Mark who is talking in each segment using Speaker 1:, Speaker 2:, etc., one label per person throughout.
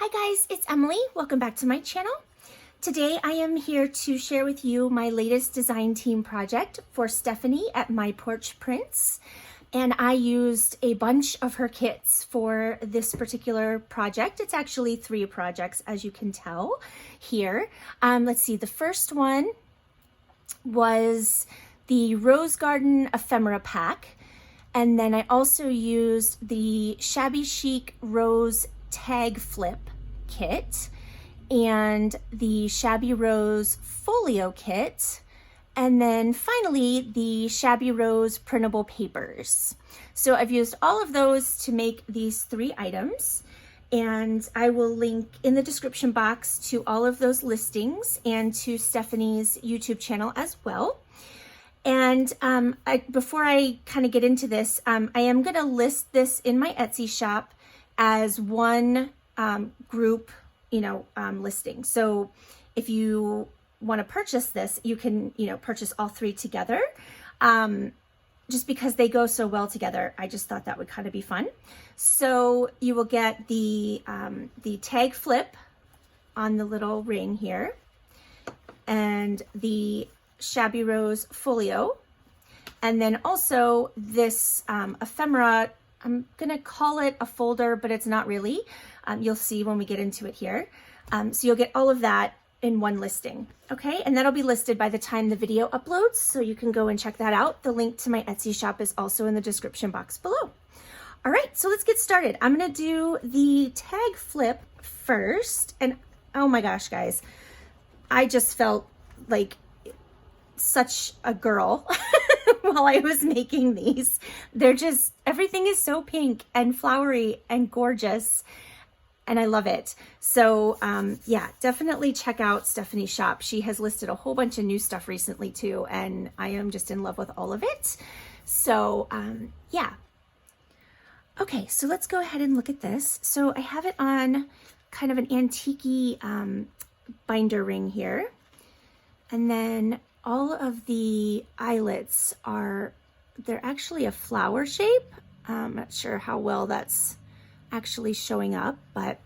Speaker 1: Hi guys, it's Emily. Welcome back to my channel. Today I am here to share with you my latest design team project for Stephanie at My Porch Prints. And I used a bunch of her kits for this particular project. It's actually 3 projects, as you can tell here. Let's see, the first one was the Rose Garden Ephemera pack. And then I also used the Shabby Chic Rose Tag Flip kit and the Shabby Rose Folio kit, and then finally the Shabby Rose printable papers. So I've used all of those to make these 3 items, and I will link in the description box to all of those listings and to Stephanie's YouTube channel as well. And before I kind of get into this, I am going to list this in my Etsy shop as one group, listing. So if you want to purchase this, you can, purchase all 3 together. Just because they go so well together, I just thought that would kind of be fun. So you will get the tag flip on the little ring here, and the Shabby Rose Folio, and then also this ephemera. I'm gonna call it a folder, but it's not really. You'll see when we get into it here. So you'll get all of that in one listing, okay? And that'll be listed by the time the video uploads, so you can go and check that out. The link to my Etsy shop is also in the description box below. All right, so let's get started. I'm gonna do the tag flip first, and oh my gosh, guys, I just felt like such a girl while I was making these. They're just, everything is so pink and flowery and gorgeous, and I love it. So yeah, definitely check out Stephanie's shop. She has listed a whole bunch of new stuff recently too, and I am just in love with all of it. So yeah. Okay, so let's go ahead and look at this. So I have it on kind of an antique-y binder ring here, and then all of the eyelets they're actually a flower shape. I'm not sure how well that's actually showing up, but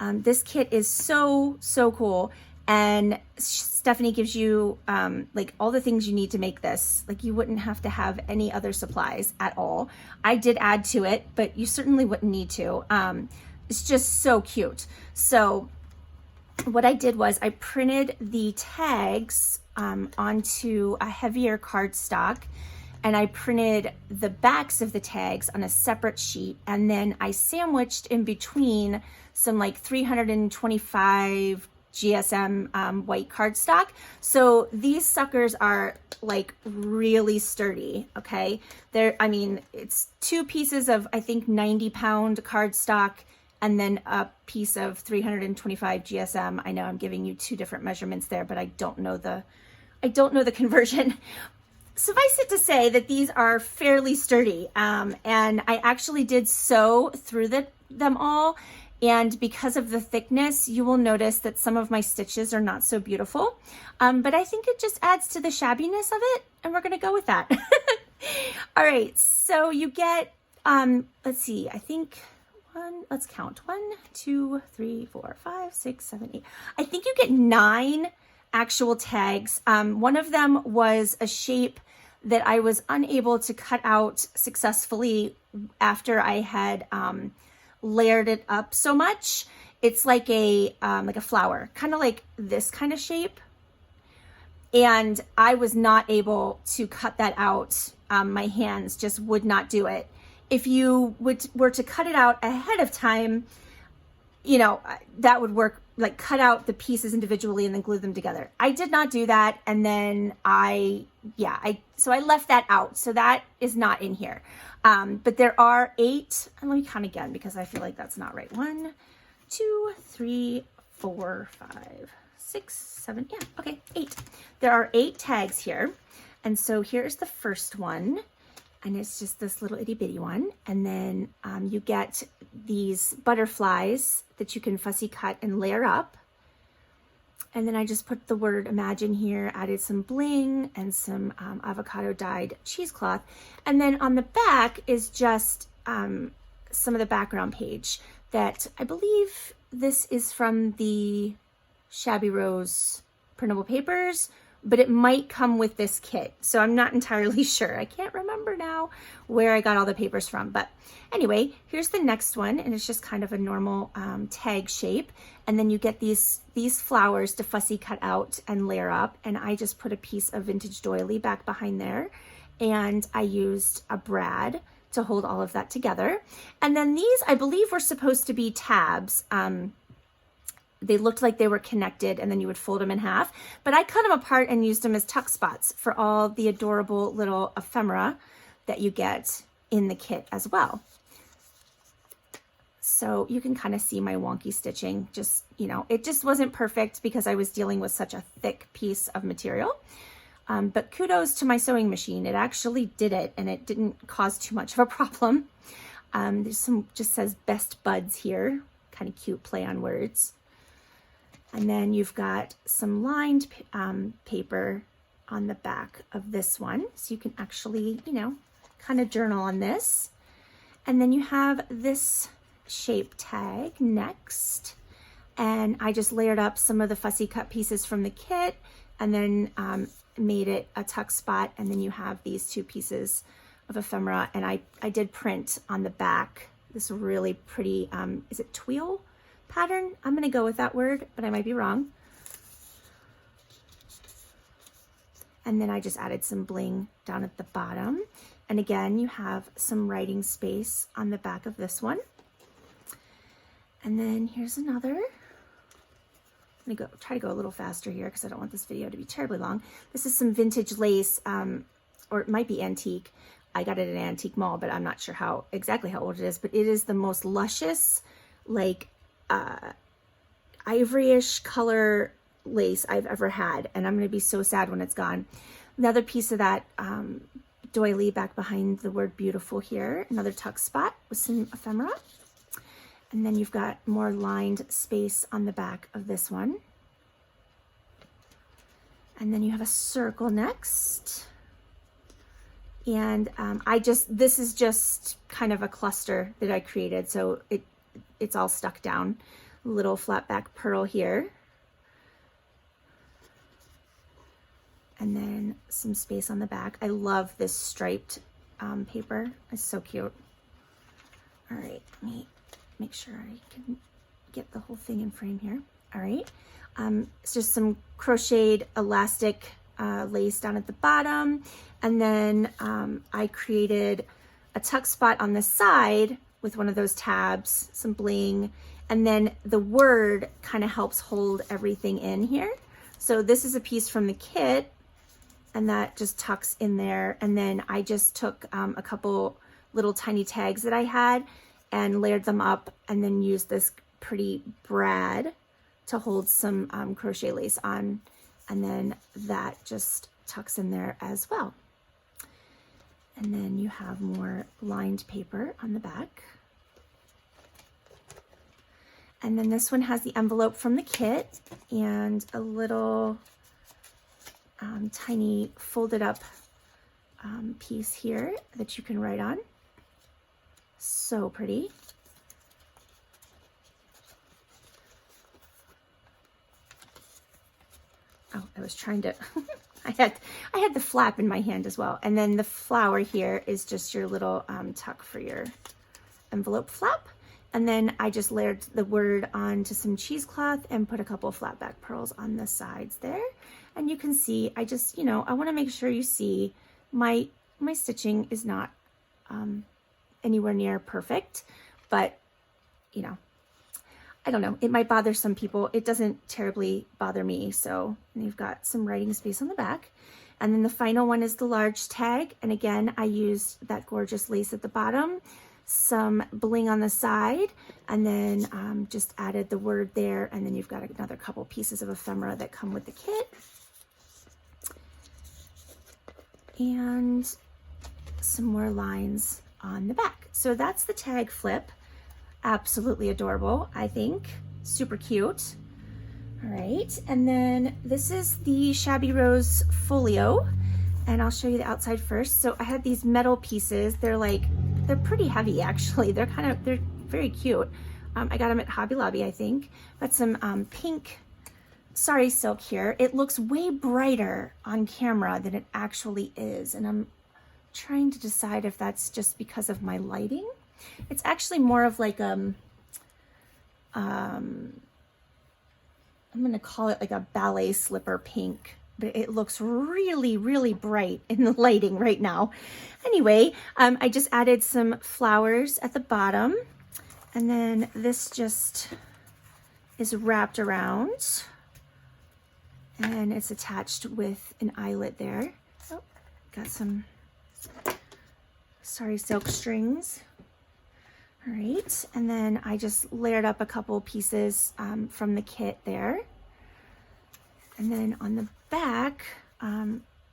Speaker 1: this kit is so cool. And Stephanie gives you like all the things you need to make this. Like, you wouldn't have to have any other supplies at all. I did add to it, but you certainly wouldn't need to. It's just so cute. So what I did was I printed the tags onto a heavier cardstock, and I printed the backs of the tags on a separate sheet, and then I sandwiched in between some like 325 GSM white cardstock. So these suckers are like really sturdy, okay? It's 2 pieces of, I think, 90-pound cardstock, and then a piece of 325 GSM. I know I'm giving you 2 different measurements there, but I don't know the conversion. Suffice it to say that these are fairly sturdy, and I actually did sew through them all, and because of the thickness, you will notice that some of my stitches are not so beautiful, but I think it just adds to the shabbiness of it, and we're gonna go with that. All right, so you get, let's see, I think, let's count, 1, 2, 3, 4, 5, 6, 7, 8. I think you get 9 actual tags. One of them was a shape that I was unable to cut out successfully after I had layered it up so much. It's like a flower, kind of like this kind of shape. And I was not able to cut that out. My hands just would not do it. If you were to cut it out ahead of time, that would work, like cut out the pieces individually and then glue them together. I did not do that. And then so I left that out. So that is not in here. But there are 8, and let me count again because I feel like that's not right. 1, 2, 3, 4, 5, 6, 7, yeah, okay, 8. There are 8 tags here. And so here's the first one. And it's just this little itty bitty one. And then you get these butterflies that you can fussy cut and layer up. And then I just put the word imagine here, added some bling and some avocado dyed cheesecloth. And then on the back is just some of the background page that I believe this is from the Shabby Rose printable papers, but it might come with this kit. So I'm not entirely sure. I can't remember now where I got all the papers from. But anyway, here's the next one. And it's just kind of a normal tag shape. And then you get these flowers to fussy cut out and layer up. And I just put a piece of vintage doily back behind there. And I used a brad to hold all of that together. And then these, I believe, were supposed to be tabs. They looked like they were connected, and then you would fold them in half. But I cut them apart and used them as tuck spots for all the adorable little ephemera that you get in the kit as well. So you can kind of see my wonky stitching. Just, you know, it just wasn't perfect because I was dealing with such a thick piece of material. But kudos to my sewing machine. It actually did it, and it didn't cause too much of a problem. There's some, just says best buds here. Kind of cute play on words. And then you've got some lined paper on the back of this one. So you can actually, you know, kind of journal on this. And then you have this shape tag next. And I just layered up some of the fussy cut pieces from the kit and then made it a tuck spot. And then you have these two pieces of ephemera. And I did print on the back this really pretty, is it twill pattern? I'm going to go with that word, but I might be wrong. And then I just added some bling down at the bottom. And again, you have some writing space on the back of this one. And then here's another. I'm going to try to go a little faster here because I don't want this video to be terribly long. This is some vintage lace, or it might be antique. I got it at an antique mall, but I'm not sure exactly how old it is, but it is the most luscious, like ivoryish color lace I've ever had. And I'm going to be so sad when it's gone. Another piece of that doily back behind the word beautiful here. Another tuck spot with some ephemera. And then you've got more lined space on the back of this one. And then you have a circle next. And this is just kind of a cluster that I created. So it's all stuck down. Little flat back pearl here. And then some space on the back. I love this striped paper. It's so cute. All right, let me make sure I can get the whole thing in frame here. All right, it's just some crocheted elastic lace down at the bottom. And then I created a tuck spot on the side with one of those tabs, some bling. And then the word kind of helps hold everything in here. So this is a piece from the kit, and that just tucks in there. And then I just took a couple little tiny tags that I had and layered them up, and then used this pretty brad to hold some crochet lace on. And then that just tucks in there as well. And then you have more lined paper on the back. And then this one has the envelope from the kit and a little tiny folded up piece here that you can write on. So pretty. Oh, I was trying to, I had the flap in my hand as well. And then the flower here is just your little tuck for your envelope flap. And then I just layered the word onto some cheesecloth and put a couple of flat back pearls on the sides there. And you can see, I just, you know, I want to make sure you see my stitching is not anywhere near perfect, but you know, I don't know, it might bother some people. It doesn't terribly bother me. So you've got some writing space on the back. And then the final one is the large tag. And again, I used that gorgeous lace at the bottom, some bling on the side, and then just added the word there. And then you've got another couple pieces of ephemera that come with the kit. And some more lines on the back. So that's the tag flip. Absolutely adorable, I think. Super cute. All right, and then this is the Shabby Rose Folio, and I'll show you the outside first. So I had these metal pieces. They're pretty heavy actually. They're very cute. I got them at Hobby Lobby, I think. Got some pink sari silk here. It looks way brighter on camera than it actually is, and I'm trying to decide if that's just because of my lighting. It's actually more of like I'm gonna call it like a ballet slipper pink, but it looks really, really bright in the lighting right now. Anyway, I just added some flowers at the bottom, and then this just is wrapped around, and it's attached with an eyelet there. Oh, got some sari silk strings. All right, and then I just layered up a couple pieces from the kit there. And then on the back,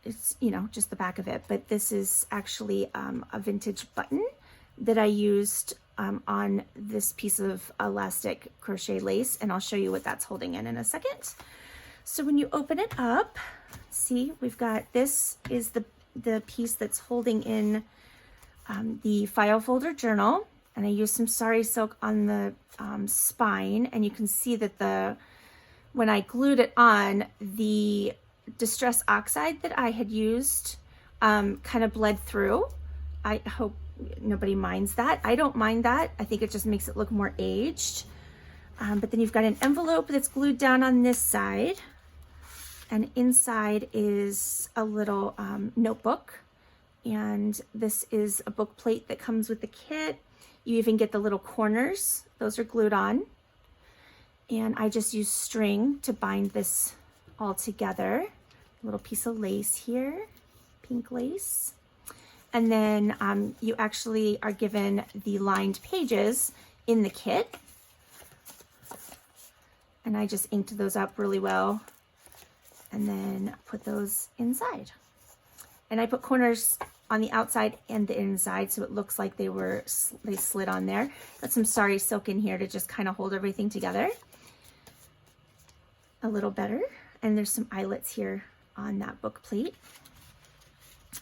Speaker 1: it's, you know, just the back of it, but this is actually a vintage button that I used on this piece of elastic crochet lace, and I'll show you what that's holding in a second. So when you open it up, see, we've got, this is the piece that's holding in the file folder journal. And I used some sari silk on the spine, and you can see that when I glued it on, the Distress Oxide that I had used kind of bled through. I hope nobody minds that. I don't mind that. I think it just makes it look more aged. But then you've got an envelope that's glued down on this side, and inside is a little notebook. And this is a book plate that comes with the kit. You even get the little corners, those are glued on. And I just used string to bind this all together. A little piece of lace here, pink lace. And then you actually are given the lined pages in the kit. And I just inked those up really well and then put those inside. And I put corners on the outside and the inside, so it looks like they slid on there. Got some sari silk in here to just kind of hold everything together a little better. And there's some eyelets here on that book plate.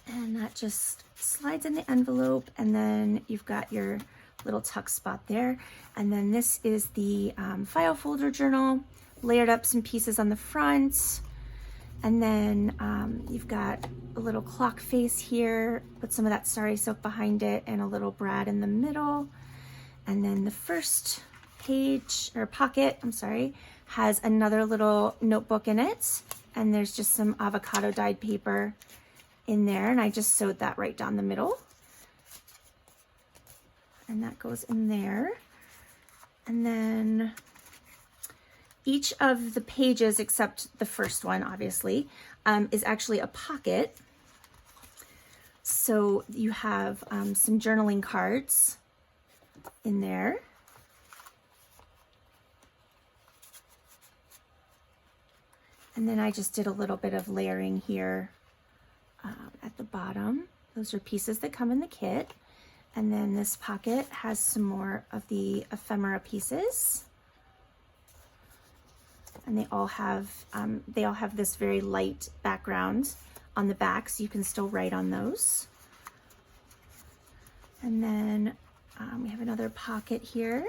Speaker 1: And that just slides in the envelope, and then you've got your little tuck spot there. And then this is the file folder journal, layered up some pieces on the front. And then you've got a little clock face here, put some of that sari silk behind it, and a little brad in the middle. And then the first page, or pocket, I'm sorry, has another little notebook in it. And there's just some avocado dyed paper in there, and I just sewed that right down the middle. And that goes in there. And then each of the pages, except the first one, obviously, is actually a pocket. So you have some journaling cards in there. And then I just did a little bit of layering here at the bottom. Those are pieces that come in the kit. And then this pocket has some more of the ephemera pieces. And they all have this very light background on the back, so you can still write on those. And then we have another pocket here.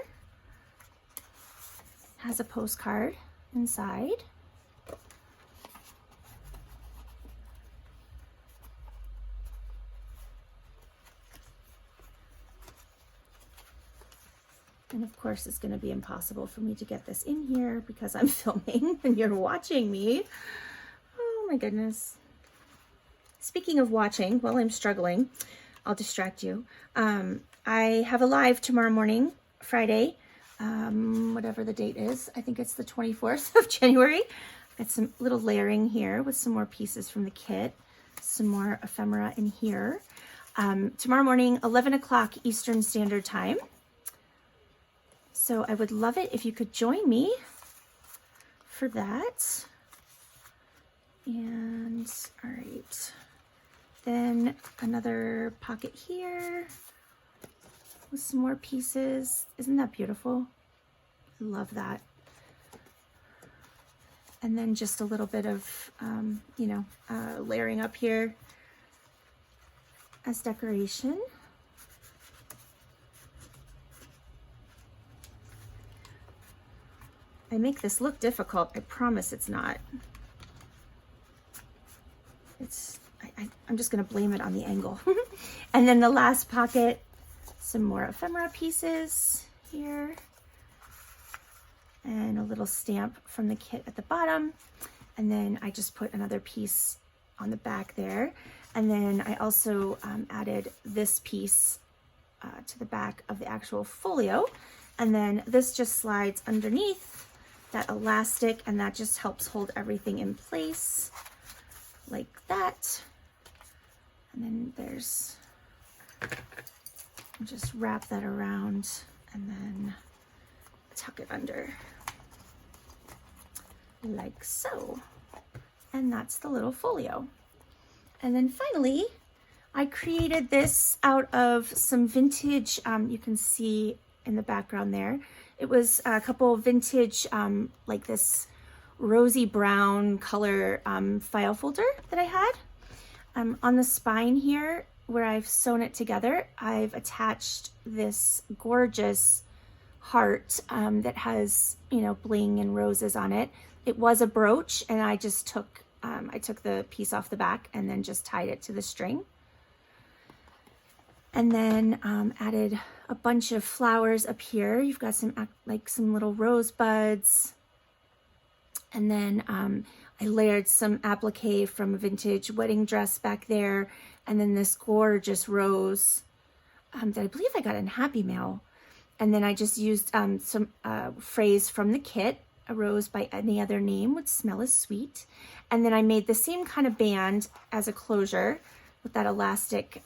Speaker 1: Has a postcard inside. And of course, it's going to be impossible for me to get this in here because I'm filming and you're watching me. Oh my goodness. Speaking of watching, while I'm struggling, I'll distract you. I have a live tomorrow morning, Friday, whatever the date is. I think it's the 24th of January. Got some little layering here with some more pieces from the kit, some more ephemera in here. Tomorrow morning, 11 o'clock Eastern Standard Time. So I would love it if you could join me for that. And all right, then another pocket here with some more pieces. Isn't that beautiful? I love that. And then just a little bit of, layering up here as decoration. I make this look difficult. I promise it's not. I'm just gonna blame it on the angle. And then the last pocket, some more ephemera pieces here. And a little stamp from the kit at the bottom. And then I just put another piece on the back there. And then I also added this piece to the back of the actual folio. And then this just slides underneath that elastic, and that just helps hold everything in place like that. And then there's, just wrap that around and then tuck it under like so. And that's the little folio. And then finally, I created this out of some vintage, you can see in the background there. It was a couple vintage, like this rosy brown color file folder that I had. On the spine here, where I've sewn it together, I've attached this gorgeous heart that has, you know, bling and roses on it. It was a brooch, and I just took, I took the piece off the back and then just tied it to the string. And then added a bunch of flowers up here. You've got some like some little rosebuds. And then I layered some applique from a vintage wedding dress back there. And then this gorgeous rose that I believe I got in Happy Mail. And then I just used some phrase from the kit. A rose by any other name would smell as sweet. And then I made the same kind of band as a closure with that elastic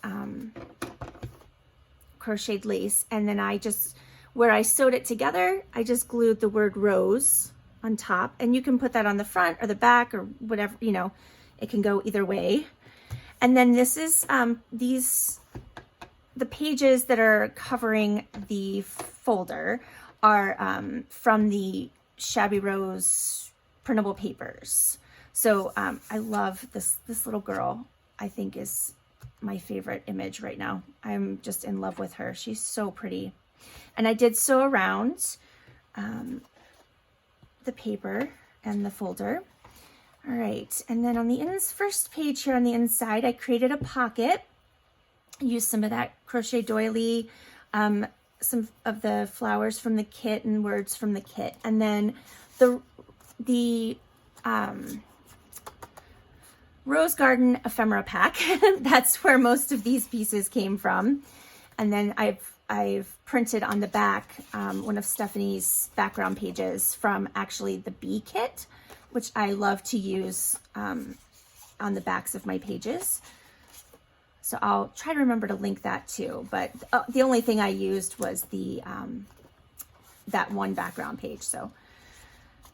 Speaker 1: crocheted lace. And then I just, where I sewed it together, I just glued the word rose on top. And you can put that on the front or the back or whatever, you know, it can go either way. And then this is the pages that are covering the folder are from the Shabby Rose printable papers. So I love this little girl. I think is my favorite image right now. I'm just in love with her. She's so pretty. And I did sew around the paper and the folder. All right, and then on the first page here on the inside, I created a pocket. Used some of that crochet doily, some of the flowers from the kit and words from the kit. And then the Rose Garden ephemera pack. That's where most of these pieces came from. And then I've printed on the back one of Stephanie's background pages from actually the bee kit, which I love to use on the backs of my pages. So I'll try to remember to link that too. But the only thing I used was the that one background page. So,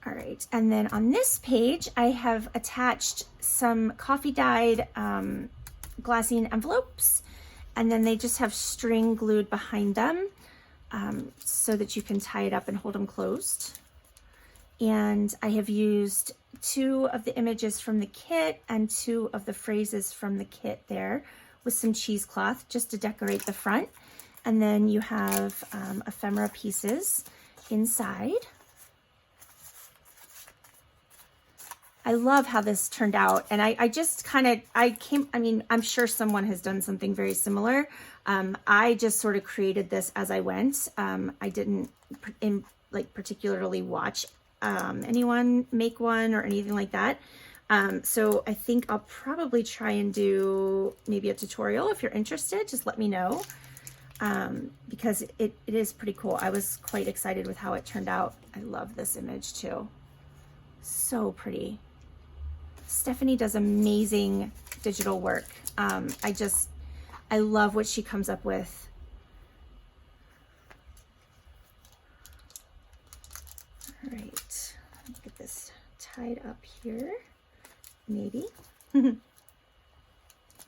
Speaker 1: all right. And then on this page, I have attached some coffee dyed glassine envelopes. And then they just have string glued behind them so that you can tie it up and hold them closed. And I have used 2 of the images from the kit and 2 of the phrases from the kit there with some cheesecloth just to decorate the front. And then you have ephemera pieces inside. I love how this turned out. And I just kind of, I mean, I'm sure someone has done something very similar. I just sort of created this as I went. I didn't particularly watch anyone make one or anything like that. So I think I'll probably try and do maybe a tutorial. If you're interested, just let me know, because it is pretty cool. I was quite excited with how it turned out. I love this image too. So pretty. Stephanie does amazing digital work. I love what she comes up with. All right, let's get this tied up here. Maybe. I'm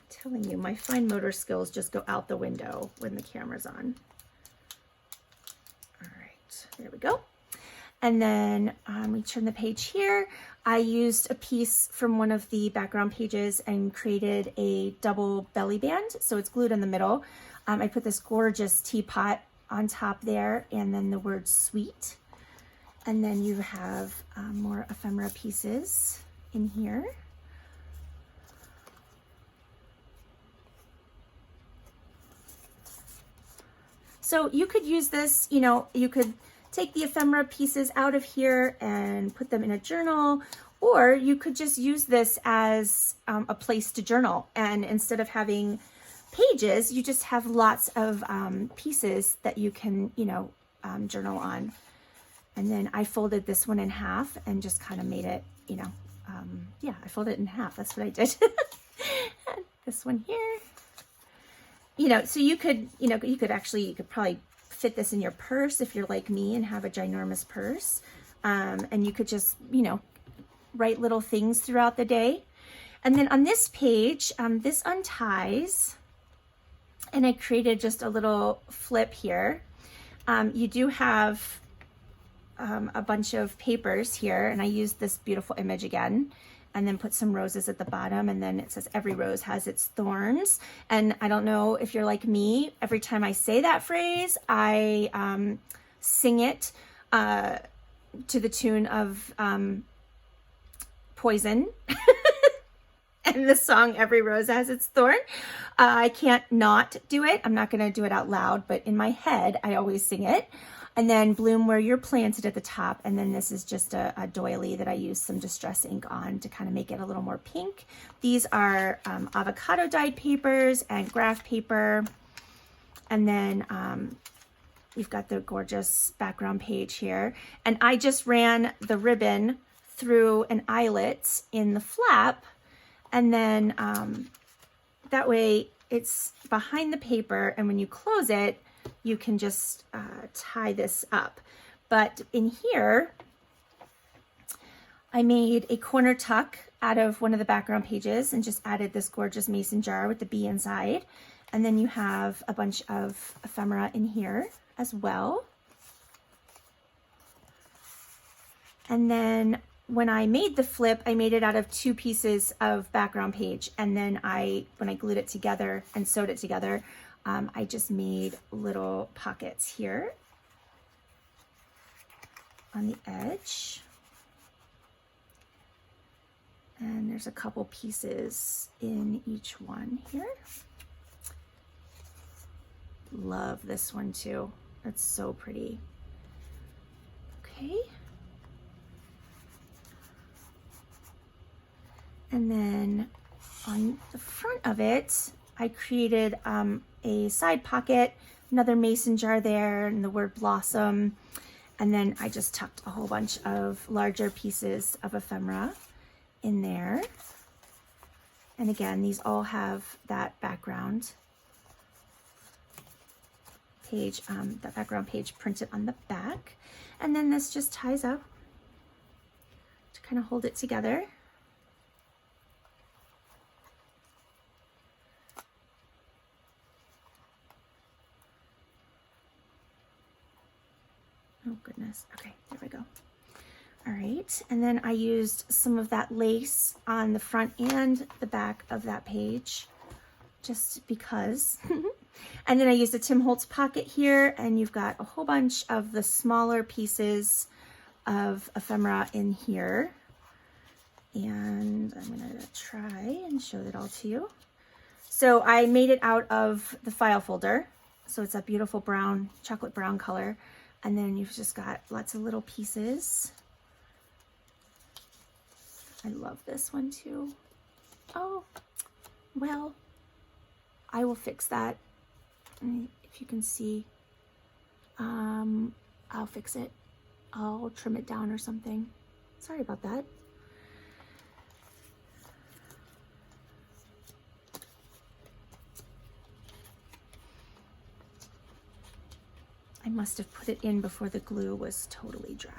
Speaker 1: telling you, my fine motor skills just go out the window when the camera's on. All right, there we go. And then we turn the page here. I used a piece from one of the background pages and created a double belly band. So it's glued in the middle. I put this gorgeous teapot on top there and then the word sweet. And then you have more ephemera pieces in here. So you could use this, you know, you could take the ephemera pieces out of here and put them in a journal, or you could just use this as a place to journal. And instead of having pages, you just have lots of pieces that you can, you know, journal on. And then I folded this one in half and just kind of made it, you know, yeah, I folded it in half. That's what I did. This one here. You know, so you could, you know, you could probably fit this in your purse if you're like me and have a ginormous purse. And you could just, you know, write little things throughout the day. And then on this page, this unties, and I created just a little flip here. You do have a bunch of papers here, and I used this beautiful image again, and then put some roses at the bottom, and then it says every rose has its thorns. And I don't know if you're like me, every time I say that phrase, I sing it to the tune of Poison and the song Every Rose Has Its Thorn. I can't not do it. I'm not gonna do it out loud, but in my head, I always sing it. And then Bloom Where You're Planted at the top. And then this is just a doily that I used some distress ink on to kind of make it a little more pink. These are avocado dyed papers and graph paper. And then you've got the gorgeous background page here. And I just ran the ribbon through an eyelet in the flap. And then that way it's behind the paper. And when you close it, you can just tie this up. But in here, I made a corner tuck out of one of the background pages and just added this gorgeous mason jar with the bee inside. And then you have a bunch of ephemera in here as well. And then when I made the flip, I made it out of 2 pieces of background page. And then when I glued it together and sewed it together, I just made little pockets here on the edge. And there's a couple pieces in each one here. Love this one too. It's so pretty. Okay. And then on the front of it, I created a side pocket, another mason jar there, and the word blossom. And then I just tucked a whole bunch of larger pieces of ephemera in there. And again, these all have that background page, printed on the back. And then this just ties up to kind of hold it together. Oh goodness, okay, there we go. All right, and then I used some of that lace on the front and the back of that page, just because. And then I used a Tim Holtz pocket here, and you've got a whole bunch of the smaller pieces of ephemera in here. And I'm gonna try and show it all to you. So I made it out of the file folder. So it's a beautiful brown, chocolate brown color. And then you've just got lots of little pieces. I love this one too. Oh, well, I will fix that. If you can see, I'll fix it. I'll trim it down or something. Sorry about that. I must have put it in before the glue was totally dry.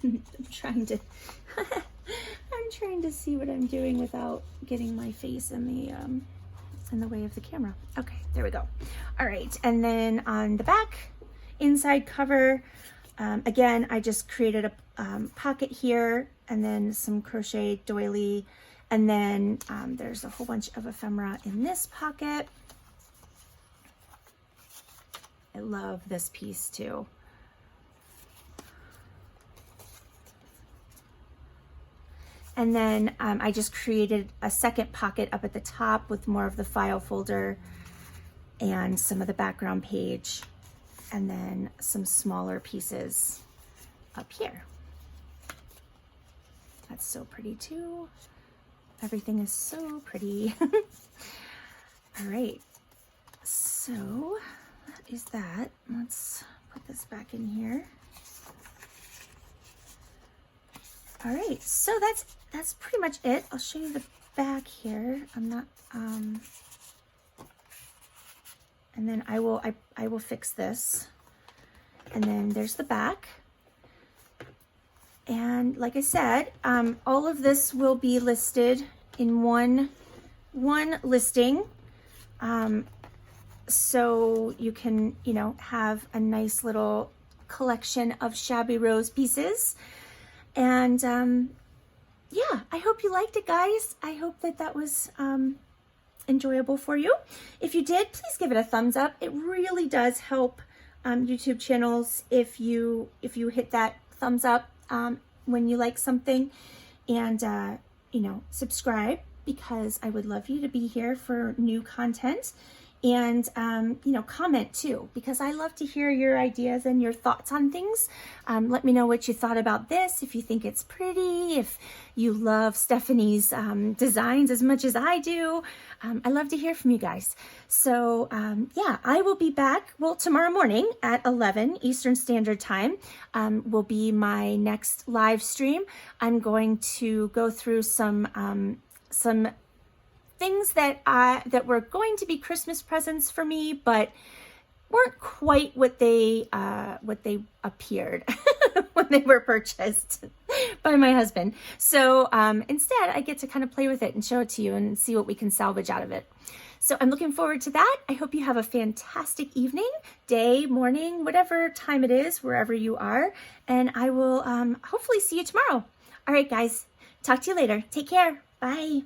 Speaker 1: I'm trying to see what I'm doing without getting my face in the in the way of the camera. Okay, there we go. All right, and then on the back, inside cover, again, I just created a pocket here and then some crochet doily. And then there's a whole bunch of ephemera in this pocket. I love this piece too. And then I just created a second pocket up at the top with more of the file folder and some of the background page, and then some smaller pieces up here. That's so pretty too. Everything is so pretty. All right, so that is that. Let's put this back in here. All right, so that's pretty much it. I'll show you the back here. I'm not, and then I will fix this. And then there's the back. And like I said, all of this will be listed in one listing. So you can, you know, have a nice little collection of Shabby Rose pieces. And yeah, I hope you liked it, guys. I hope that was enjoyable for you. If you did, please give it a thumbs up. It really does help YouTube channels if you hit that thumbs up when you like something, and you know, subscribe, because I would love you to be here for new content. And you know, comment too, because I love to hear your ideas and your thoughts on things. Let me know what you thought about this, if you think it's pretty, if you love Stephanie's designs as much as I do. I love to hear from you guys. So yeah, I will be back, well, tomorrow morning at 11 Eastern Standard Time will be my next live stream. I'm going to go through some things that were going to be Christmas presents for me, but weren't quite what they appeared when they were purchased by my husband. So instead, I get to kind of play with it and show it to you and see what we can salvage out of it. So I'm looking forward to that. I hope you have a fantastic evening, day, morning, whatever time it is, wherever you are. And I will hopefully see you tomorrow. All right, guys, talk to you later. Take care. Bye.